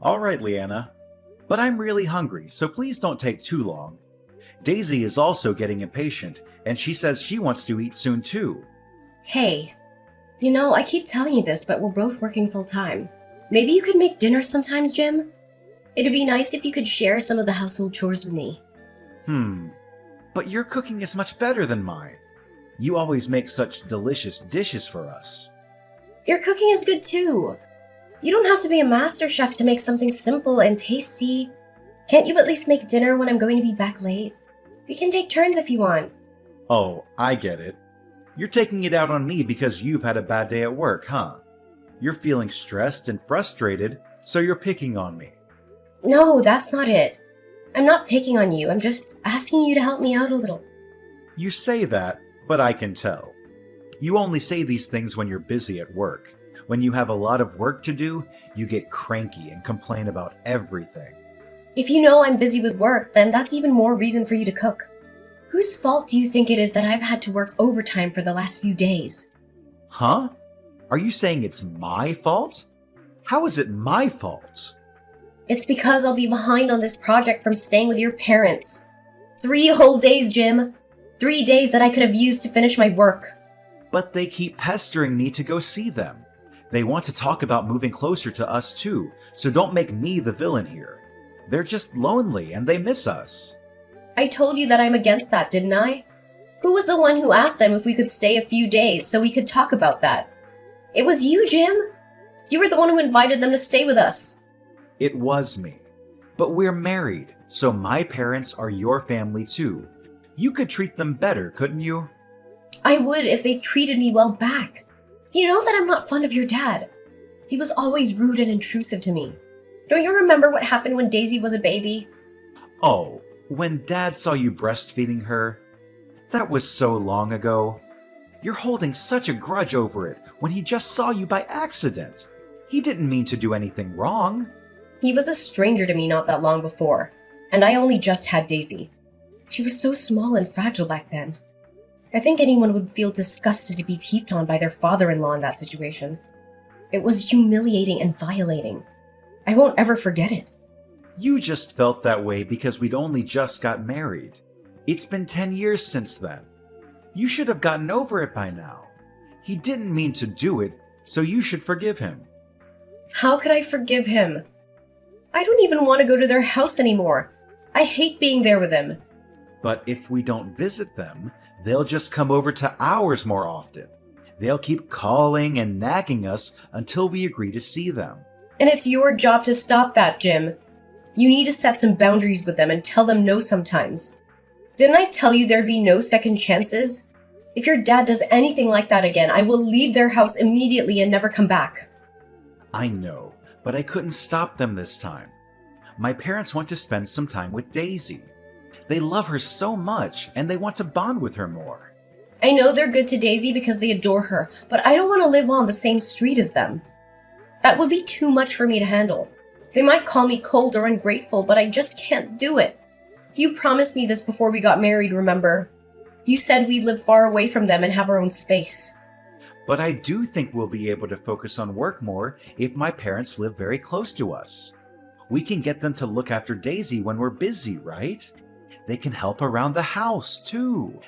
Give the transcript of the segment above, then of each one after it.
All right, Leanna. But I'm really hungry, so please don't take too long. Daisy is also getting impatient, and she says she wants to eat soon too. Hey, I keep telling you this, but we're both working full time. Maybe you could make dinner sometimes, Jim? It'd be nice if you could share some of the household chores with me. But your cooking is much better than mine. You always make such delicious dishes for us. Your cooking is good too. You don't have to be a master chef to make something simple and tasty. Can't you at least make dinner when I'm going to be back late? We can take turns if you want. Oh, I get it. You're taking it out on me because you've had a bad day at work, huh? You're feeling stressed and frustrated, so you're picking on me. No, that's not it. I'm not picking on you. I'm just asking you to help me out a little. You say that, but I can tell. You only say these things when you're busy at work. When you have a lot of work to do, you get cranky and complain about everything. If you know I'm busy with work, then that's even more reason for you to cook. Whose fault do you think it is that I've had to work overtime for the last few days? Huh? Are you saying it's my fault? How is it my fault? It's because I'll be behind on this project from staying with your parents. 3 whole days, Jim. 3 days that I could have used to finish my work. But they keep pestering me to go see them. They want to talk about moving closer to us too, so don't make me the villain here. They're just lonely and they miss us. I told you that I'm against that, didn't I? Who was the one who asked them if we could stay a few days so we could talk about that? It was you, Jim. You were the one who invited them to stay with us. It was me. But we're married, so my parents are your family too. You could treat them better, couldn't you? I would if they treated me well back. You know that I'm not fond of your dad. He was always rude and intrusive to me. Don't you remember what happened when Daisy was a baby? Oh, when Dad saw you breastfeeding her? That was so long ago. You're holding such a grudge over it when he just saw you by accident. He didn't mean to do anything wrong. He was a stranger to me not that long before, and I only just had Daisy. She was so small and fragile back then. I think anyone would feel disgusted to be peeped on by their father-in-law in that situation. It was humiliating and violating. I won't ever forget it. You just felt that way because we'd only just got married. It's been 10 years since then. You should have gotten over it by now. He didn't mean to do it, so you should forgive him. How could I forgive him? I don't even want to go to their house anymore. I hate being there with them. But if we don't visit them, they'll just come over to ours more often. They'll keep calling and nagging us until we agree to see them. And it's your job to stop that, Jim. You need to set some boundaries with them and tell them no sometimes. Didn't I tell you there'd be no second chances? If your dad does anything like that again, I will leave their house immediately and never come back. I know, but I couldn't stop them this time. My parents want to spend some time with Daisy. They love her so much, and they want to bond with her more. I know they're good to Daisy because they adore her, but I don't want to live on the same street as them. That would be too much for me to handle. They might call me cold or ungrateful, but I just can't do it. You promised me this before we got married, remember? You said we'd live far away from them and have our own space. But I do think we'll be able to focus on work more if my parents live very close to us. We can get them to look after Daisy when we're busy, right? They can help around the house, too.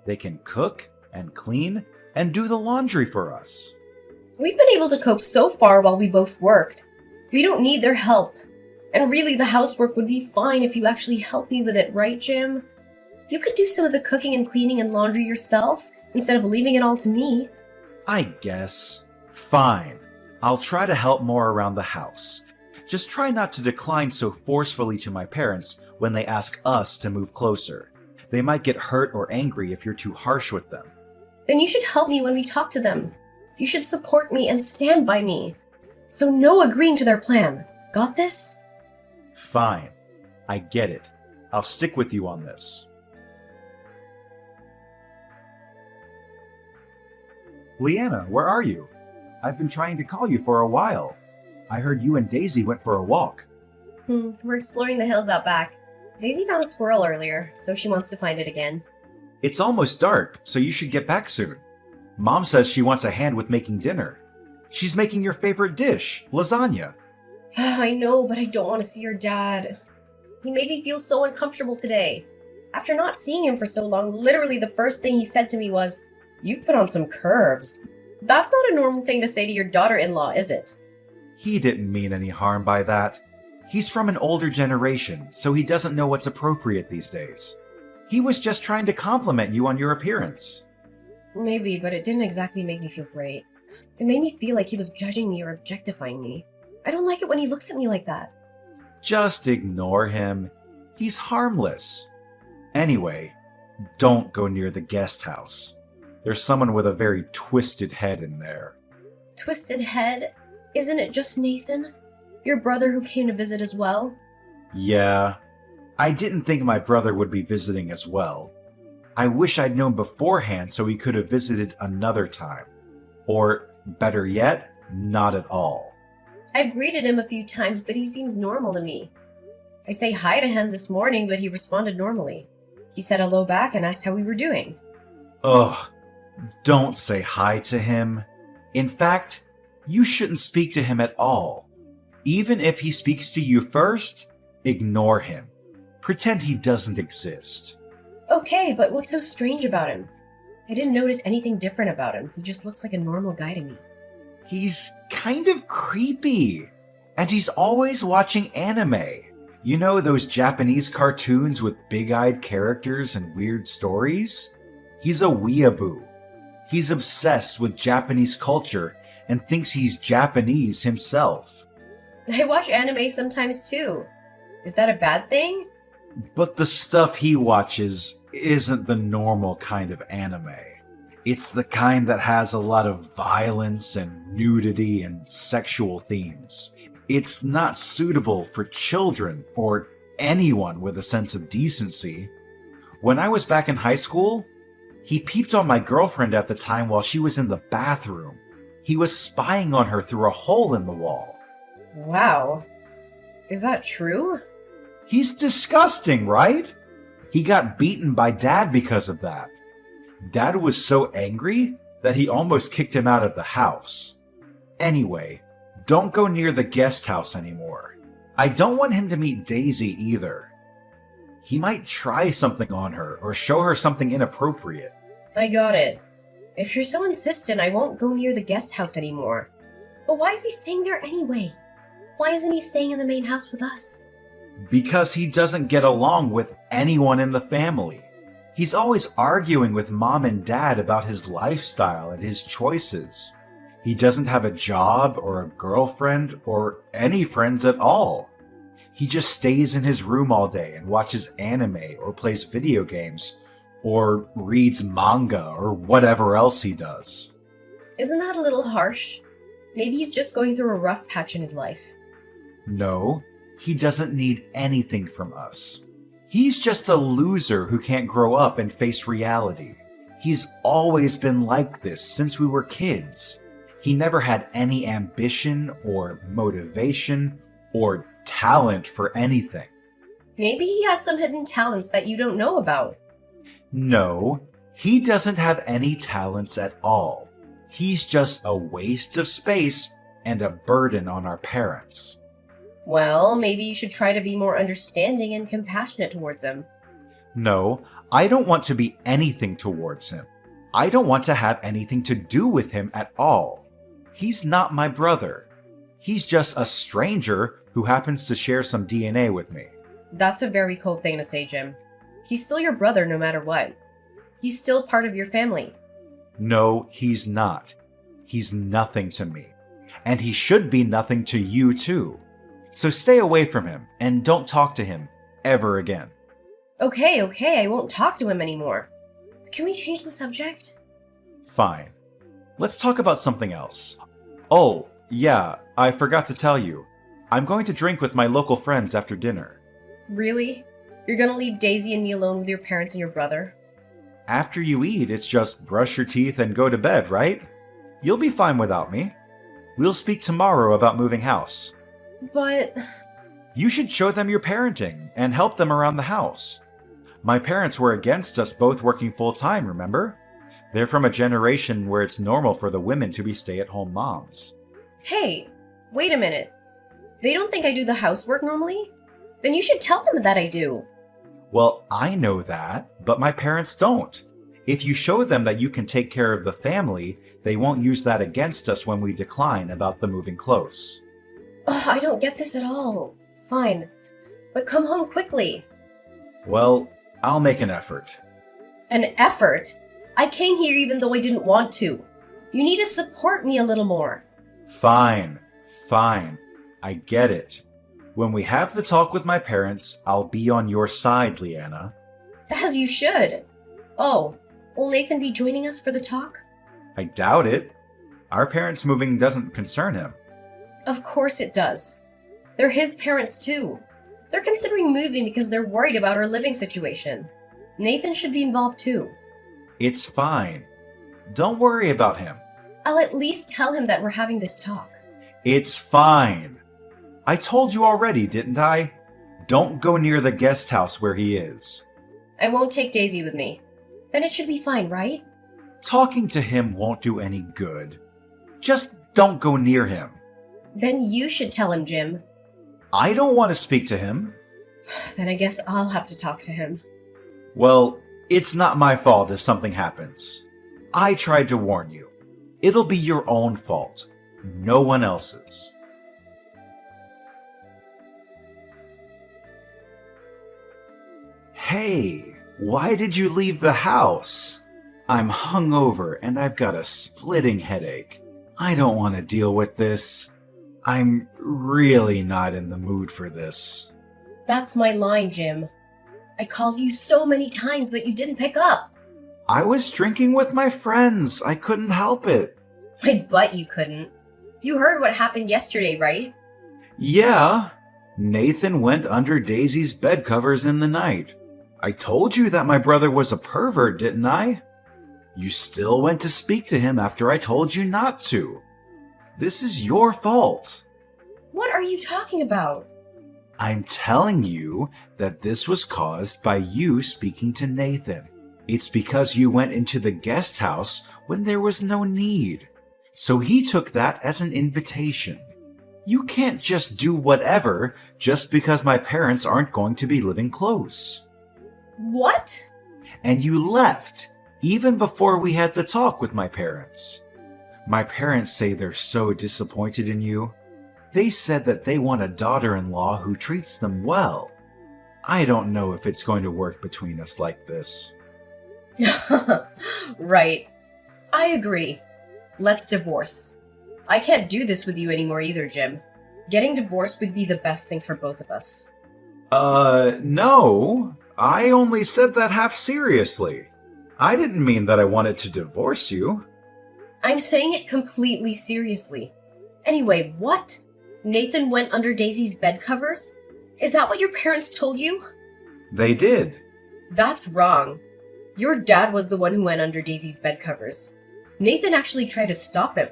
They can cook and clean and do the laundry for us. We've been able to cope so far while we both worked. We don't need their help. And really, the housework would be fine if you actually helped me with it, right, Jim? You could do some of the cooking and cleaning and laundry yourself instead of leaving it all to me. I guess. Fine. I'll try to help more around the house. Just try not to decline so forcefully to my parents when they ask us to move closer. They might get hurt or angry if you're too harsh with them. Then you should help me when we talk to them. You should support me and stand by me. So no agreeing to their plan. Got this? Fine. I get it. I'll stick with you on this. Leanna, where are you? I've been trying to call you for a while. I heard you and Daisy went for a walk. We're exploring the hills out back. Daisy found a squirrel earlier, so she wants to find it again. It's almost dark, so you should get back soon. Mom says she wants a hand with making dinner. She's making your favorite dish, lasagna. I know, but I don't want to see your dad. He made me feel so uncomfortable today. After not seeing him for so long, literally the first thing he said to me was, "You've put on some curves." That's not a normal thing to say to your daughter-in-law, is it? He didn't mean any harm by that. He's from an older generation, so he doesn't know what's appropriate these days. He was just trying to compliment you on your appearance. Maybe, but it didn't exactly make me feel great. It made me feel like he was judging me or objectifying me. I don't like it when he looks at me like that. Just ignore him. He's harmless. Anyway, don't go near the guest house. There's someone with a very twisted head in there. Twisted head? Isn't it just Nathan? Your brother who came to visit as well? Yeah, I didn't think my brother would be visiting as well. I wish I'd known beforehand so he could have visited another time. Or, better yet, not at all. I've greeted him a few times, but he seems normal to me. I say hi to him this morning, but he responded normally. He said hello back and asked how we were doing. Ugh, don't say hi to him. In fact, you shouldn't speak to him at all. Even if he speaks to you first, ignore him. Pretend he doesn't exist. Okay, but what's so strange about him? I didn't notice anything different about him. He just looks like a normal guy to me. He's kind of creepy. And he's always watching anime. You know those Japanese cartoons with big-eyed characters and weird stories? He's a weeaboo. He's obsessed with Japanese culture and thinks he's Japanese himself. I watch anime sometimes too. Is that a bad thing? But the stuff he watches isn't the normal kind of anime. It's the kind that has a lot of violence and nudity and sexual themes. It's not suitable for children or anyone with a sense of decency. When I was back in high school, he peeped on my girlfriend at the time while she was in the bathroom. He was spying on her through a hole in the wall. Wow. Is that true? He's disgusting, right? He got beaten by Dad because of that. Dad was so angry that he almost kicked him out of the house. Anyway, don't go near the guest house anymore. I don't want him to meet Daisy either. He might try something on her or show her something inappropriate. I got it. If you're so insistent, I won't go near the guest house anymore. But why is he staying there anyway? Why isn't he staying in the main house with us? Because he doesn't get along with anyone in the family. He's always arguing with Mom and Dad about his lifestyle and his choices. He doesn't have a job or a girlfriend or any friends at all. He just stays in his room all day and watches anime or plays video games or reads manga or whatever else he does. Isn't that a little harsh? Maybe he's just going through a rough patch in his life. No, he doesn't need anything from us. He's just a loser who can't grow up and face reality. He's always been like this since we were kids. He never had any ambition or motivation or talent for anything. Maybe he has some hidden talents that you don't know about. No, he doesn't have any talents at all. He's just a waste of space and a burden on our parents. Well, maybe you should try to be more understanding and compassionate towards him. No, I don't want to be anything towards him. I don't want to have anything to do with him at all. He's not my brother. He's just a stranger who happens to share some DNA with me. That's a very cold thing to say, Jim. He's still your brother no matter what. He's still part of your family. No, he's not. He's nothing to me. And he should be nothing to you too. So stay away from him and don't talk to him ever again. Okay, I won't talk to him anymore. Can we change the subject? Fine. Let's talk about something else. Oh, yeah, I forgot to tell you. I'm going to drink with my local friends after dinner. Really? You're gonna leave Daisy and me alone with your parents and your brother? After you eat, it's just brush your teeth and go to bed, right? You'll be fine without me. We'll speak tomorrow about moving house. But... You should show them your parenting and help them around the house. My parents were against us both working full-time, remember? They're from a generation where it's normal for the women to be stay-at-home moms. Hey, wait a minute. They don't think I do the housework normally? Then you should tell them that I do. Well, I know that, but my parents don't. If you show them that you can take care of the family, they won't use that against us when we decline about the moving close. Ugh, I don't get this at all. Fine, but come home quickly. Well, I'll make an effort. An effort? I came here even though I didn't want to. You need to support me a little more. Fine, fine. I get it. When we have the talk with my parents, I'll be on your side, Leanna. As you should. Oh, will Nathan be joining us for the talk? I doubt it. Our parents moving doesn't concern him. Of course it does. They're his parents too. They're considering moving because they're worried about our living situation. Nathan should be involved too. It's fine. Don't worry about him. I'll at least tell him that we're having this talk. It's fine. I told you already, didn't I? Don't go near the guest house where he is. I won't take Daisy with me. Then it should be fine, right? Talking to him won't do any good. Just don't go near him. Then you should tell him, Jim. I don't want to speak to him. Then I guess I'll have to talk to him. Well, it's not my fault if something happens. I tried to warn you. It'll be your own fault, no one else's. Hey, why did you leave the house? I'm hungover and I've got a splitting headache. I don't want to deal with this. I'm really not in the mood for this. That's my line, Jim. I called you so many times, but you didn't pick up. I was drinking with my friends. I couldn't help it. I bet you couldn't. You heard what happened yesterday, right? Yeah. Nathan went under Daisy's bed covers in the night. I told you that my brother was a pervert, didn't I? You still went to speak to him after I told you not to. This is your fault. What are you talking about? I'm telling you that this was caused by you speaking to Nathan. It's because you went into the guest house when there was no need. So he took that as an invitation. You can't just do whatever just because my parents aren't going to be living close. What? And you left, even before we had the talk with my parents. My parents say they're so disappointed in you. They said that they want a daughter-in-law who treats them well. I don't know if it's going to work between us like this. Right. I agree. Let's divorce. I can't do this with you anymore either, Jim. Getting divorced would be the best thing for both of us. No. I only said that half seriously. I didn't mean that I wanted to divorce you. I'm saying it completely seriously. Anyway, what? Nathan went under Daisy's bed covers? Is that what your parents told you? They did. That's wrong. Your dad was the one who went under Daisy's bed covers. Nathan actually tried to stop him.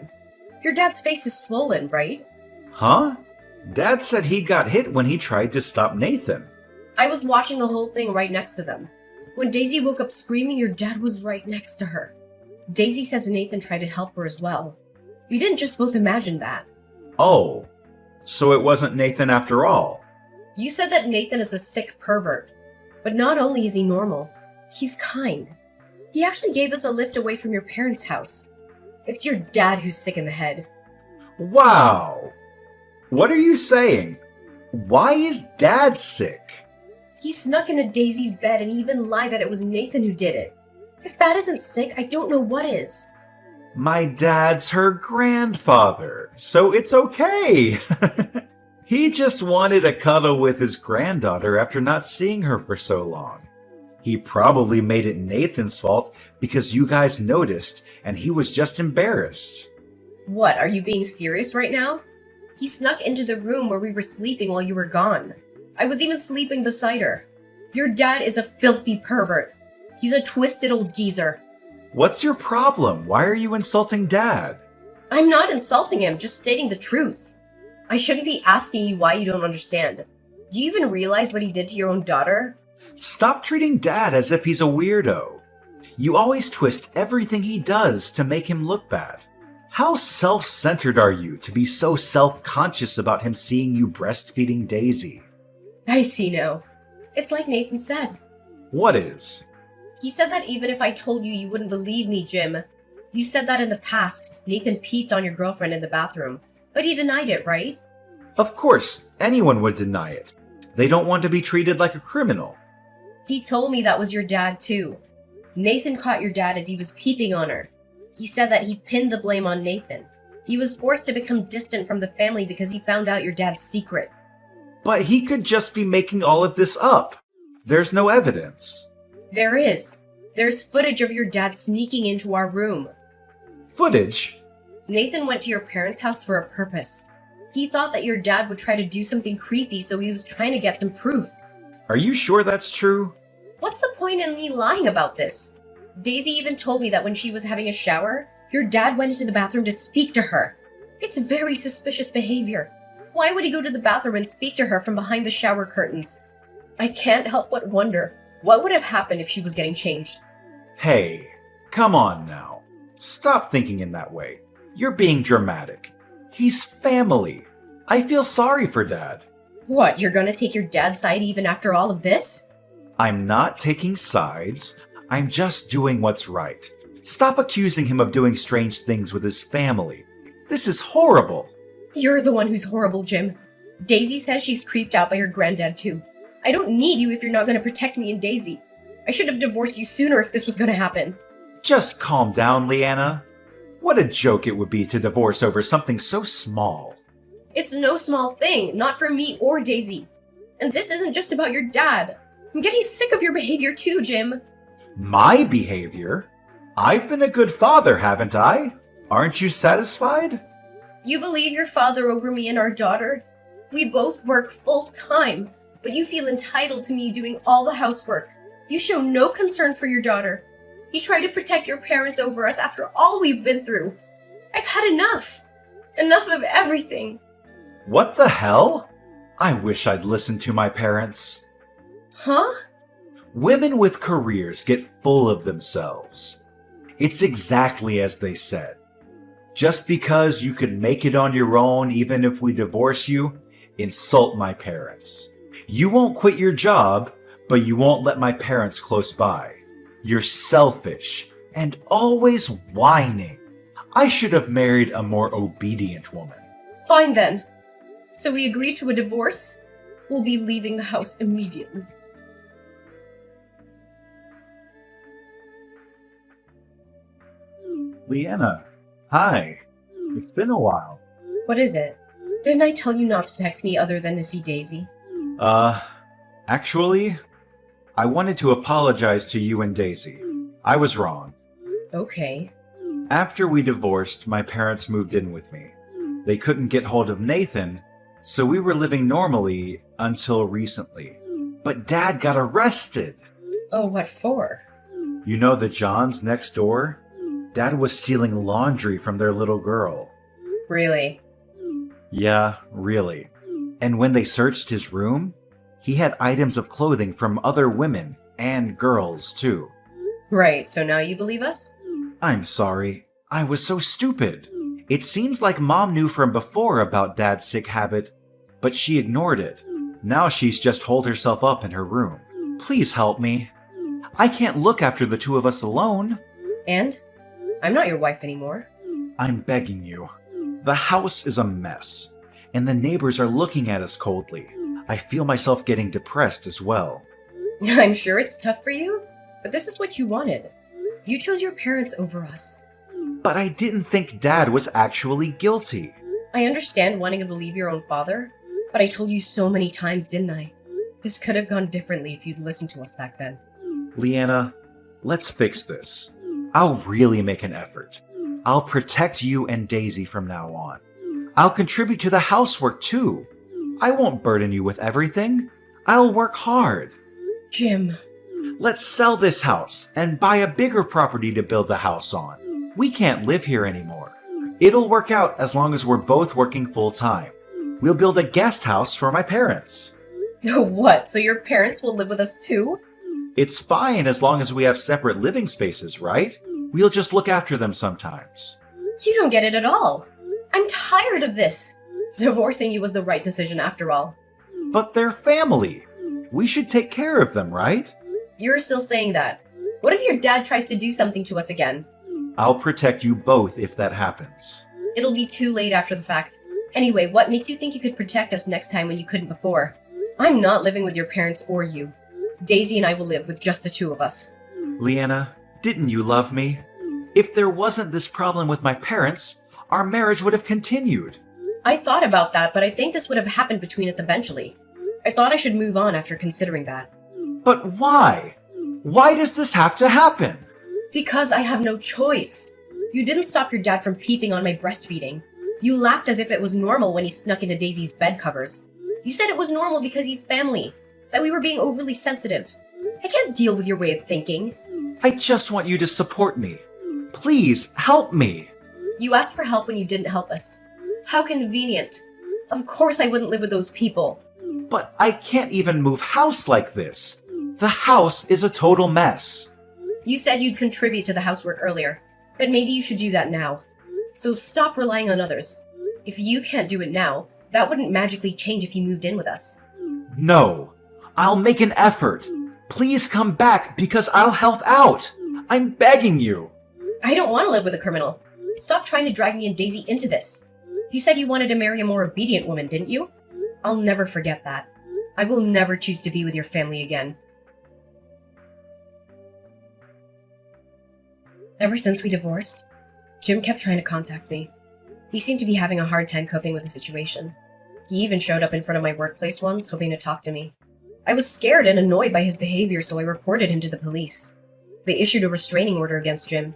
Your dad's face is swollen, right? Huh? Dad said he got hit when he tried to stop Nathan. I was watching the whole thing right next to them. When Daisy woke up screaming, your dad was right next to her. Daisy says Nathan tried to help her as well. We didn't just both imagine that. Oh, so it wasn't Nathan after all. You said that Nathan is a sick pervert. But not only is he normal, he's kind. He actually gave us a lift away from your parents' house. It's your dad who's sick in the head. Wow! What are you saying? Why is Dad sick? He snuck into Daisy's bed and even lied that it was Nathan who did it. If that isn't sick, I don't know what is. My dad's her grandfather, so it's okay. He just wanted a cuddle with his granddaughter after not seeing her for so long. He probably made it Nathan's fault because you guys noticed and he was just embarrassed. What, are you being serious right now? He snuck into the room where we were sleeping while you were gone. I was even sleeping beside her. Your dad is a filthy pervert. He's a twisted old geezer. What's your problem? Why are you insulting Dad? I'm not insulting him, just stating the truth. I shouldn't be asking you why you don't understand. Do you even realize what he did to your own daughter? Stop treating Dad as if he's a weirdo. You always twist everything he does to make him look bad. How self-centered are you to be so self-conscious about him seeing you breastfeeding Daisy? I see now. It's like Nathan said. What is? He said that even if I told you, you wouldn't believe me, Jim. You said that in the past, Nathan peeped on your girlfriend in the bathroom. But he denied it, right? Of course, anyone would deny it. They don't want to be treated like a criminal. He told me that was your dad, too. Nathan caught your dad as he was peeping on her. He said that he pinned the blame on Nathan. He was forced to become distant from the family because he found out your dad's secret. But he could just be making all of this up. There's no evidence. There is. There's footage of your dad sneaking into our room. Footage? Nathan went to your parents' house for a purpose. He thought that your dad would try to do something creepy, so he was trying to get some proof. Are you sure that's true? What's the point in me lying about this? Daisy even told me that when she was having a shower, your dad went into the bathroom to speak to her. It's very suspicious behavior. Why would he go to the bathroom and speak to her from behind the shower curtains? I can't help but wonder, what would have happened if she was getting changed? Hey, come on now. Stop thinking in that way. You're being dramatic. He's family. I feel sorry for Dad. What, you're gonna take your dad's side even after all of this? I'm not taking sides. I'm just doing what's right. Stop accusing him of doing strange things with his family. This is horrible. You're the one who's horrible, Jim. Daisy says she's creeped out by her granddad, too. I don't need you if you're not gonna protect me and Daisy. I should have divorced you sooner if this was gonna happen. Just calm down, Leanna. What a joke it would be to divorce over something so small. It's no small thing, not for me or Daisy. And this isn't just about your dad. I'm getting sick of your behavior too, Jim. My behavior? I've been a good father, haven't I? Aren't you satisfied? You believe your father over me and our daughter? We both work full time, but you feel entitled to me doing all the housework. You show no concern for your daughter. You try to protect your parents over us after all we've been through. I've had enough. Enough of everything. What the hell? I wish I'd listened to my parents. Huh? Women with careers get full of themselves. It's exactly as they said. Just because you could make it on your own even if we divorce you, insult my parents. You won't quit your job, but you won't let my parents close by. You're selfish and always whining. I should have married a more obedient woman. Fine then. So we agree to a divorce? We'll be leaving the house immediately. Leanna, hi. It's been a while. What is it? Didn't I tell you not to text me other than to see Daisy? Actually, I wanted to apologize to you and Daisy. I was wrong. Okay. After we divorced, my parents moved in with me. They couldn't get hold of Nathan, so we were living normally until recently. But Dad got arrested! Oh, what for? You know the Johns next door? Dad was stealing laundry from their little girl. Really? Yeah, really. And when they searched his room, he had items of clothing from other women and girls, too. Right, so now you believe us? I'm sorry. I was so stupid. It seems like Mom knew from before about Dad's sick habit, but she ignored it. Now she's just holed herself up in her room. Please help me. I can't look after the two of us alone. And? I'm not your wife anymore. I'm begging you. The house is a mess, and the neighbors are looking at us coldly. I feel myself getting depressed as well. I'm sure it's tough for you, but this is what you wanted. You chose your parents over us. But I didn't think Dad was actually guilty. I understand wanting to believe your own father, but I told you so many times, didn't I? This could have gone differently if you'd listened to us back then. Leanna, let's fix this. I'll really make an effort. I'll protect you and Daisy from now on. I'll contribute to the housework too. I won't burden you with everything. I'll work hard. Jim. Let's sell this house and buy a bigger property to build the house on. We can't live here anymore. It'll work out as long as we're both working full time. We'll build a guest house for my parents. What, so your parents will live with us too? It's fine as long as we have separate living spaces, right? We'll just look after them sometimes. You don't get it at all. I'm tired of this. Divorcing you was the right decision after all. But they're family. We should take care of them, right? You're still saying that. What if your dad tries to do something to us again? I'll protect you both if that happens. It'll be too late after the fact. Anyway, what makes you think you could protect us next time when you couldn't before? I'm not living with your parents or you. Daisy and I will live with just the two of us. Leanna, didn't you love me? If there wasn't this problem with my parents, our marriage would have continued. I thought about that, but I think this would have happened between us eventually. I thought I should move on after considering that. But why? Why does this have to happen? Because I have no choice. You didn't stop your dad from peeping on my breastfeeding. You laughed as if it was normal when he snuck into Daisy's bed covers. You said it was normal because he's family, that we were being overly sensitive. I can't deal with your way of thinking. I just want you to support me. Please, help me. You asked for help when you didn't help us. How convenient. Of course I wouldn't live with those people. But I can't even move house like this. The house is a total mess. You said you'd contribute to the housework earlier, but maybe you should do that now. So stop relying on others. If you can't do it now, that wouldn't magically change if you moved in with us. No, I'll make an effort. Please come back because I'll help out. I'm begging you. I don't want to live with a criminal. Stop trying to drag me and Daisy into this. You said you wanted to marry a more obedient woman, didn't you? I'll never forget that. I will never choose to be with your family again. Ever since we divorced, Jim kept trying to contact me. He seemed to be having a hard time coping with the situation. He even showed up in front of my workplace once, hoping to talk to me. I was scared and annoyed by his behavior, so I reported him to the police. They issued a restraining order against Jim,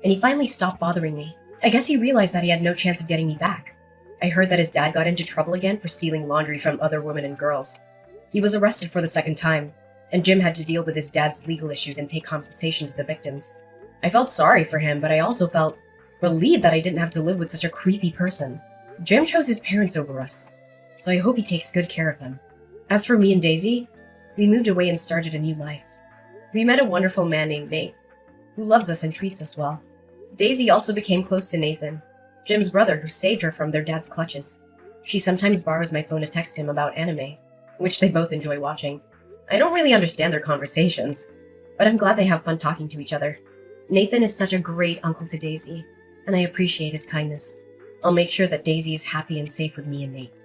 and he finally stopped bothering me. I guess he realized that he had no chance of getting me back. I heard that his dad got into trouble again for stealing laundry from other women and girls. He was arrested for the second time, and Jim had to deal with his dad's legal issues and pay compensation to the victims. I felt sorry for him, but I also felt relieved that I didn't have to live with such a creepy person. Jim chose his parents over us, so I hope he takes good care of them. As for me and Daisy, we moved away and started a new life. We met a wonderful man named Nate, who loves us and treats us well. Daisy also became close to Nathan, Jim's brother who saved her from their dad's clutches. She sometimes borrows my phone to text him about anime, which they both enjoy watching. I don't really understand their conversations, but I'm glad they have fun talking to each other. Nathan is such a great uncle to Daisy, and I appreciate his kindness. I'll make sure that Daisy is happy and safe with me and Nate.